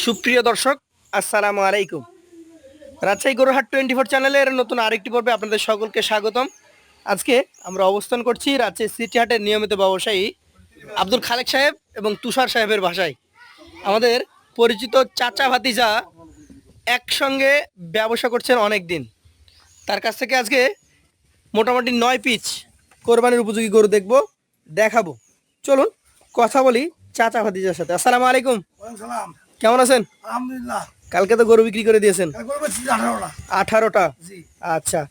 সুপ্রিয় দর্শক, আসসালামু আলাইকুম। রাজশাহী গরুহাট 24 চ্যানেলের নতুন আরেকটি পর্বে আপনাদের সকলকে স্বাগতম। আজকে আমরা অবস্থান করছি রাজশাহী সিটি হাটের নিয়মিত ব্যবসায়ী আব্দুল খালেক সাহেব এবং তুষার সাহেবের বাসায়। আমাদের পরিচিত চাচা ভাতিজা একসঙ্গে ব্যবসা করছেন অনেক দিন। তার কাছ থেকে আজকে মোটামুটি 9 পিস কোরবানির উপযোগী গরু দেখবো, দেখাবো। চলুন কথা বলি চাচা ভাতিজার সাথে। আসসালামু আলাইকুম, সালাম। কেমন আছেন? আলহামদুলিল্লাহ। কালকে তো গরু বিক্রি করে দিয়েছেন গরু বেচছি 18টা। 18টা। জি। আচ্ছা,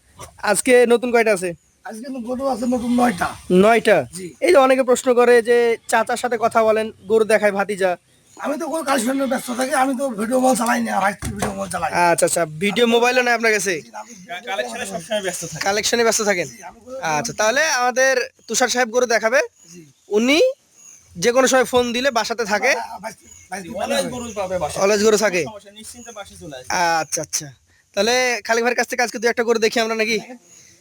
আজকে নতুন কয়টা আছে? আজকে তো গরু আছে নতুন 9টা। 9টা। জি। এই যে অনেকে প্রশ্ন করে যে চাচার সাথে কথা বলেন, গরু দেখায় ভাতিজা। আমি তো গরু কালেকশনে ব্যস্ত থাকি, আমি তো ভিডিও কল চালাই না, ভাই ভিডিও কল চালাই। আচ্ছা আচ্ছা, ভিডিও মোবাইলও নাই আপনার কাছে? কালেকশনে সবসময় ব্যস্ত থাকি। কালেকশনে ব্যস্ত থাকেন। আচ্ছা, তাহলে আমাদের তুষার সাহেব গরু দেখাবে। জি। উনি যে কোনো সময় ফোন দিলে বাসাতে থাকে, অলওয়েজ গরু থাকে। আচ্ছা আচ্ছা, তাহলে খালিক ভাইয়ের কাছ থেকে আজকে 2-1টা গরু দেখি আমরা নাকি?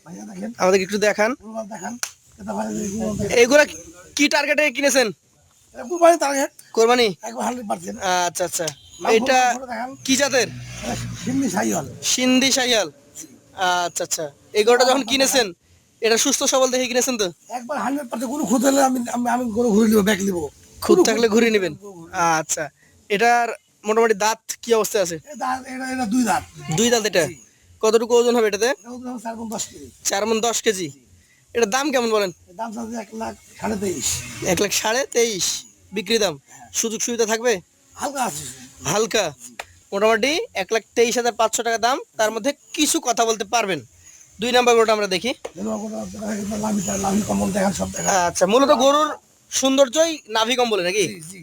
ভাইয়া দেখেন, আমাদেরকে একটু দেখান। গরু দেখান। এটা ভাই দেখুন। এইগুলা কি টার্গেটে কিনেছেন? এটা কুরবানি টার্গেট কোরবানি? একবার 100%। আচ্ছা আচ্ছা, এটা দেখান। কি জাতের? সিন্ধি সাইওয়াল। সিন্ধি শাহিয়াল। আচ্ছা আচ্ছা, এই গরুটা যখন কিনেছেন এটা সুস্থ সবল দেখে কিনেছেন তো? একবার 100% গরু খুদ হলে আমি আমি আমি গরু ঘুরে নিব, ব্যাক নিব। খুদ থাকলে ঘুরে নেবেন। আচ্ছা, এটার মোটামুটি দাঁত কি অবস্থায় আছে? এটা 2 দাঁত। 2 দাঁত। এটা কতটুকু ওজন হবে এটাতে? এটা ওজন 4.10 কেজি। 4 মণ 10 কেজি। এটার দাম কেমন বলেন? এর দাম চাচ্ছে 1,23,500। 1,23,500 বিক্রি দাম। সুযোগ সুবিধা থাকবে? হালকা আছে। হালকা, মোটামুটি 1,23,500 টাকা দাম। তার মধ্যে কিছু কথা বলতে পারবেন। 2 নাম্বার গরুটা আমরা দেখি। লাভি কম্বল দেখান, সব দেখান। আচ্ছা, মূলত গরুর সৌন্দর্যই নাভি কম্বলে নাকি? জি জি।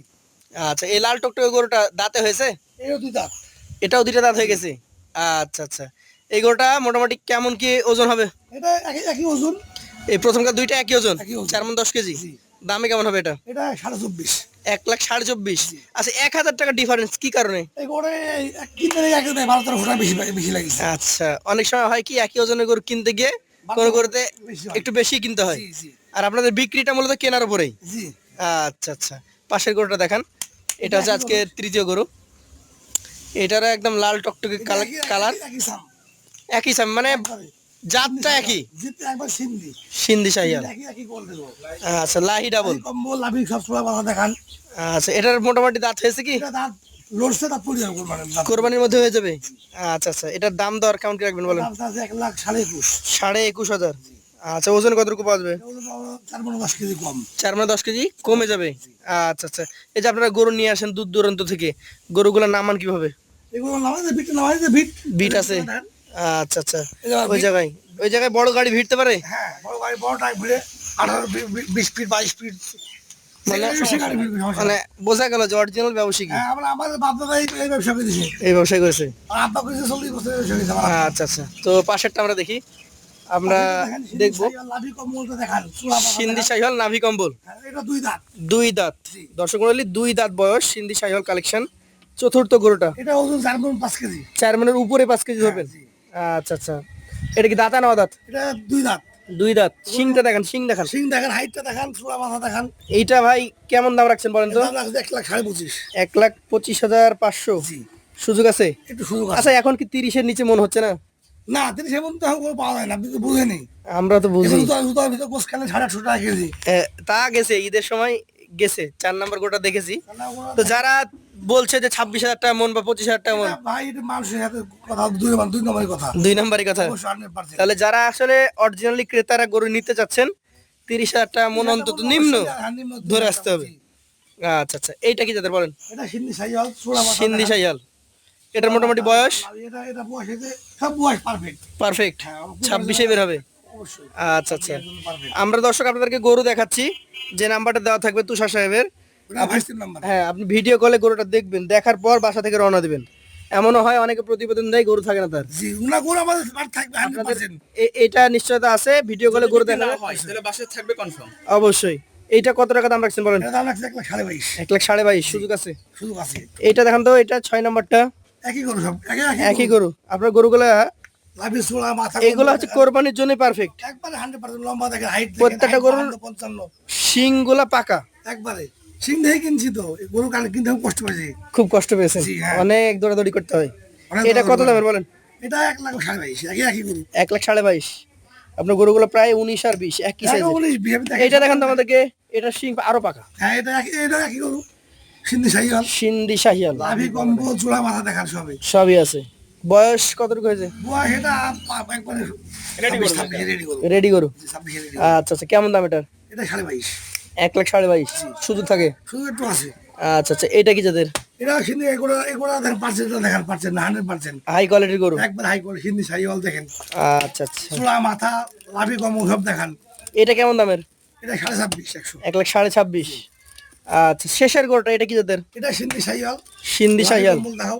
আচ্ছা, এই লাল টকটকে গরুটা দাঁতে হয়েছে? এও 2 দাঁত। এটাও 2টা দাঁত হয়ে গেছে। আচ্ছা আচ্ছা, এই গরুটা মোটামুটি কেমন কি ওজন হবে? এটা একই ওজন। এই প্রথমকার 2টা একই ওজন, একই ওজন। 4 মণ 10 কেজি। জি। দামে কেমন হবে এটা? এটা 24.5। 1,24,500। আচ্ছা, 1,000 টাকা ডিফারেন্স কি কারণে? এই গরু কিনতে একই দেয়, 12-13 বেশি বেশি লাগিছে। আচ্ছা, অনেক সময় হয় কি একই ওজনের গরু কিনতে গিয়ে কোনো গরুতে বেশি হয়। একটু বেশি কিনতে হয়। জি জি আর আপনাদের বিক্রিটা মূলত কেনার উপরেই। জি। আচ্ছা আচ্ছা, পাশের গরুটা দেখান। এটা হচ্ছে আজকে তৃতীয় গরু। এটারও একদম লাল টকটকে কালার। একই সাম। একই সাম, মানে একবারে। জাতটা একই। জিতে একবার সিন্ধি। সিন্ধি শাহিয়াল। একই গোল দেবো। আচ্ছা, লাহি ডাবল। কম্বল লাভি সব সময় বাধা দেখান। আচ্ছা, এটার মোটামুটি দাঁত হয়েছে কি? এটা দাঁত লড়ছে, দাঁত পড়ে যাবে কোরবানির। কোরবানির মধ্যে হয়ে যাবে। আচ্ছা আচ্ছা, এটার দাম দর কেমন কি রাখবেন বলেন? দাম চাচ্ছে 1,21,500। 21,500। আচ্ছা, ওজন কতটুকু পাওয়া যাবে? 4-10 কেজি কম। 4 মণ 10 কেজি কমে যাবে। আচ্ছা আচ্ছা, এই যে আপনারা গরু নিয়ে আসেন দূর দূরান্ত থেকে, গরুগুলোর নামান কিভাবে? এগুলো নামাজে ভিট, নামাজে ভিট। বিট আছে? আচ্ছা আচ্ছা, ওই জায়গায় বড় গাড়ি ভিড়তে পারে? হ্যাঁ, বড় গাড়ি, বড় টাইপ ভিড়ে 18-20 ফিট 22 ফিট। মানে বেশি গাড়ি ভিড়বে, সমস্যা মানে নেই। বোঝা গেল যে অরিজিনাল ব্যবসায়ী। হ্যাঁ, আমাদের বাপ দাদা এই ব্যবসা করে দিছে। এই ব্যবসায় করেছে। আর আব্বা করেছে 40 বছর ব্যবসা করেছে আমার আব্বা। আচ্ছা আচ্ছা, তো পাশেরটা আমরা দেখি, আমরা দেখেন, দেখবো। লাভি কম্বলটা দেখান, চূড়া পাতা সিন্ধি দেখান। শাহিওয়াল নাভি কম্বল। হ্যাঁ, এটা 2 দাঁত। 2 দাঁত। জি। দর্শক মণ্ডলী, 2 দাঁত বয়স, সিন্ধি শাহিওয়াল কালেকশন। চতুর্থ গরুটা এটা ওজন 4.5 কেজি। 4 মণের উপরে 5 কেজি ধরবেন। জি। আচ্ছা আচ্ছা, এটা কি দাঁতা না দাঁত? এটা 2 দাঁত। 2 দাঁত। শিংটা দেখান, শিং দেখান। সিং দেখান, হাইটটা দেখান, চূড়া মাথা দেখান। এইটা ভাই কেমন দাম রাখছেন বলেন তো? দাম লাগছে 1,25,500। 1,25,500। জি। সুযোগ আছে? একটু সুযোগ আছে। আচ্ছা, এখন কি 30-এর নিচে মন হচ্ছে না? না, 30 এর মধ্যে এখন কোনো পাওয়া যায় না, আপনি তো বুঝেনি। আমরা তো বুঝি। জুতার ভিতরে কোষ খেলে 850 টাকা কেজি। তা গেছে, ঈদের সময় গেছে। 4 নাম্বার গোটা দেখেছি। তো যারা বলছে যে 26,000 টাকা মন বা 25,000 টাকা মন, এটা ভাই, এটা মানুষের সাথে কথা, 2 নম্বরের কথা। 2 নাম্বারই কথা। অবশ্যই 100%। তাহলে যারা আসলে অরিজিনালি ক্রেতারা গরু নিতে চাচ্ছেন, 30,000 টাকা মন অন্তত নিম্ন ধরে আসতে হবে। আচ্ছা আচ্ছা, এইটা কি যাদের বলেন? এটা সিন্ধি সাইওয়াল, চূড়া মাথা সিন্ধি দেখান। শাহিওয়াল। এটার মোটামুটি বয়স এটা বয়স হয়েছে, সব বয়স পারফেক্ট। পারফেক্ট। হ্যাঁ, 26-এ বের হবে। অবশ্যই আচ্ছা আচ্ছা, পারফেক্ট। আমরা দর্শক আপনাদেরকে গরু দেখাচ্ছি। যে নাম্বারটা দেওয়া থাকবে তুষার সাহেবের, ওটা ভাইসির নাম্বার। হ্যাঁ, আপনি ভিডিও কলে গরুটা দেখবেন, দেখার পর বাসা থেকে রওনা দিবেন। এমনও হয় অনেকে প্রতিবেদন দেয় গরু থাকে না তার। জি, উনা গরু আমাদের পার থাকবে আপনাদের 100%। এটা নিশ্চয়তা আছে, ভিডিও কলে গরু দেখাবে তাহলে বাসায় থাকবে কনফার্ম। অবশ্যই। এইটা কত টাকা দাম রাখছেন বলেন? এটা দাম লাগছে 1,22,500। 1,22,500। সুযোগ আছে? সুযোগ আছে। এইটা দেখান তো, এটা 6 নাম্বারটা। একই গরু সব, একই গরু। আপনার গরুগুলা লাভি, চূড়া মাথা, এইগুলো হচ্ছে কোরবানির জন্য পারফেক্ট। একবারে 100% লম্বা দেখেন, হাইট দেখেন, প্রত্যেকটা height গরুর 55। শিংগুলা পাকা। একবারে সিং দেখে কিনছি তো এই গরু কাল কিনতে আমি কষ্ট পেয়েছি। খুব কষ্ট পেয়েছেন, জি, হ্যাঁ। অনেক দৌড়াদৌড়ি করতে হয়। অনেক এটা কত দৌড়াদৌড়ি দামের বলেন? এটা 1,22,500 একই একই গরু। 1,22,500। আপনার গরুগুলো প্রায় 19 আর 20 একই এটা সাইজের। 19 বিয়ে এইটা দেখান তো আমাদেরকে, এটা শিং আরো পাকা। হ্যাঁ এটা একই গরু। সিন্ধি শাহিওয়াল, সিন্ধি শাহিয়াল লাভি কম্বল চূড়া মাথা দেখার সবই। সবই আছে। বয়স কতটুকু হয়েছে? বুয়া এটা একবারে রেডি গরু। রেডি গরু। রেডি গরু। 26 রেডি। আচ্ছা আচ্ছা, কেমন দাম এটার? এটা 22.5। 1,22,500 শুধু থাকে। শুধু একটু আছে। আচ্ছা আচ্ছা, এটা কি যাদের? এটা সিন্ধি এগুলো দেখেন পার্সেন্টটা দেখার পাচ্ছেন না 100%। হাই কোয়ালিটির গরু। একবার হাই করে সিন্ধি শাহিওয়াল দেখেন, আচ্ছা আচ্ছা, চূড়া মাথা লাভি কম্বল সব দেখান। এটা কেমন দামের? এটা 26,500 100। 1,26,500। আচ্ছা, শেষের গরুটা এটা কি যাদের? এটা সিন্ধি শাহিওয়াল। সিন্ধি শাহিয়াল। কম্বল দেখাও।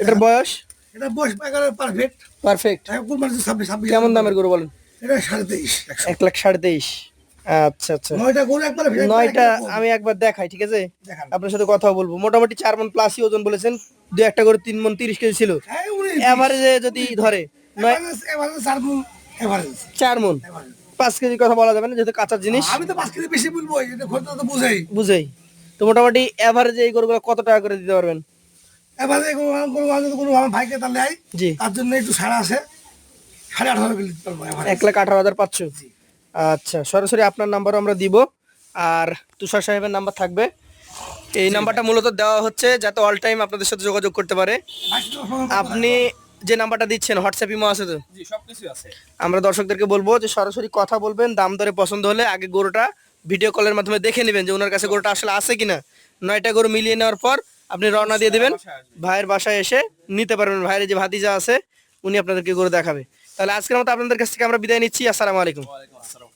এটার বয়স? এটা বয়স একেবারে পারফেক্ট। পারফেক্ট। কুরবানি 26 কেমন দামের গরু বলেন? এটা 23,500 100। 1,23,500। আচ্ছা আচ্ছা, 9টা গরু একবারে ভেঙে 9টা আমি একবার দেখাই, ঠিক আছে? দেখান। আপনার সাথে কথা বলবো। মোটামুটি 4 মণ প্লাসই ওজন বলেছেন, দু একটা করে 3 মণ 30 কেজি ছিল। হ্যাঁ, 19, এভারেজে যদি ধরে এভারেজ 4 মণ এভারেজ। 4 মণ 5 কেজি কথা বলা যাবে না, যেহেতু কাঁচা জিনিস। আমি তো 5 কেজি বেশি বলবো, এটা খরচা তো বুঝাই। বুঝেই তো। মোটামুটি এভারেজে এই গরুগুলো কত টাকা করে দিতে পারবেন? এভারেজ গরু আমার ভাইকে তাহলে আই, জি, তার জন্য একটু ছাড়া আছে, 18,500 করে দিতে পারবো এভারেজ। 1,18,500। আচ্ছা, সরাসরি আপনার নাম্বারও আমরা দিব, আর তুষার সাহেবের নাম্বার থাকবে। এই নাম্বারটা মূলত দেওয়া হচ্ছে যাতে অল টাইম আপনাদের সাথে যোগাযোগ করতে পারে। আপনি যে নাম্বারটা দিচ্ছেন হোয়াটসঅ্যাপ ইমো আছে তো? জি, সবকিছু আছে। আমরা দর্শকদেরকে বলবো যে সরাসরি কথা বলবেন, দাম দরে পছন্দ হলে আগে গরুটা ভিডিও কলের মাধ্যমে দেখে নেবেন যে ওনার কাছে গরুটা আসলে আছে কিনা। 9টা গরু মিলিয়ে নেওয়ার পর আপনি রওনা দিয়ে দিবেন, ভাইয়ের বাসায় এসে নিতে পারবেন। ভাইয়ের যে ভাতিজা আছে উনি আপনাদেরকে গরু দেখাবে। তাহলে আজকের মতো আপনাদের কাছ থেকে আমরা বিদায় নিচ্ছি। আসসালামু আলাইকুম। ওয়ালাইকুম আসসালাম।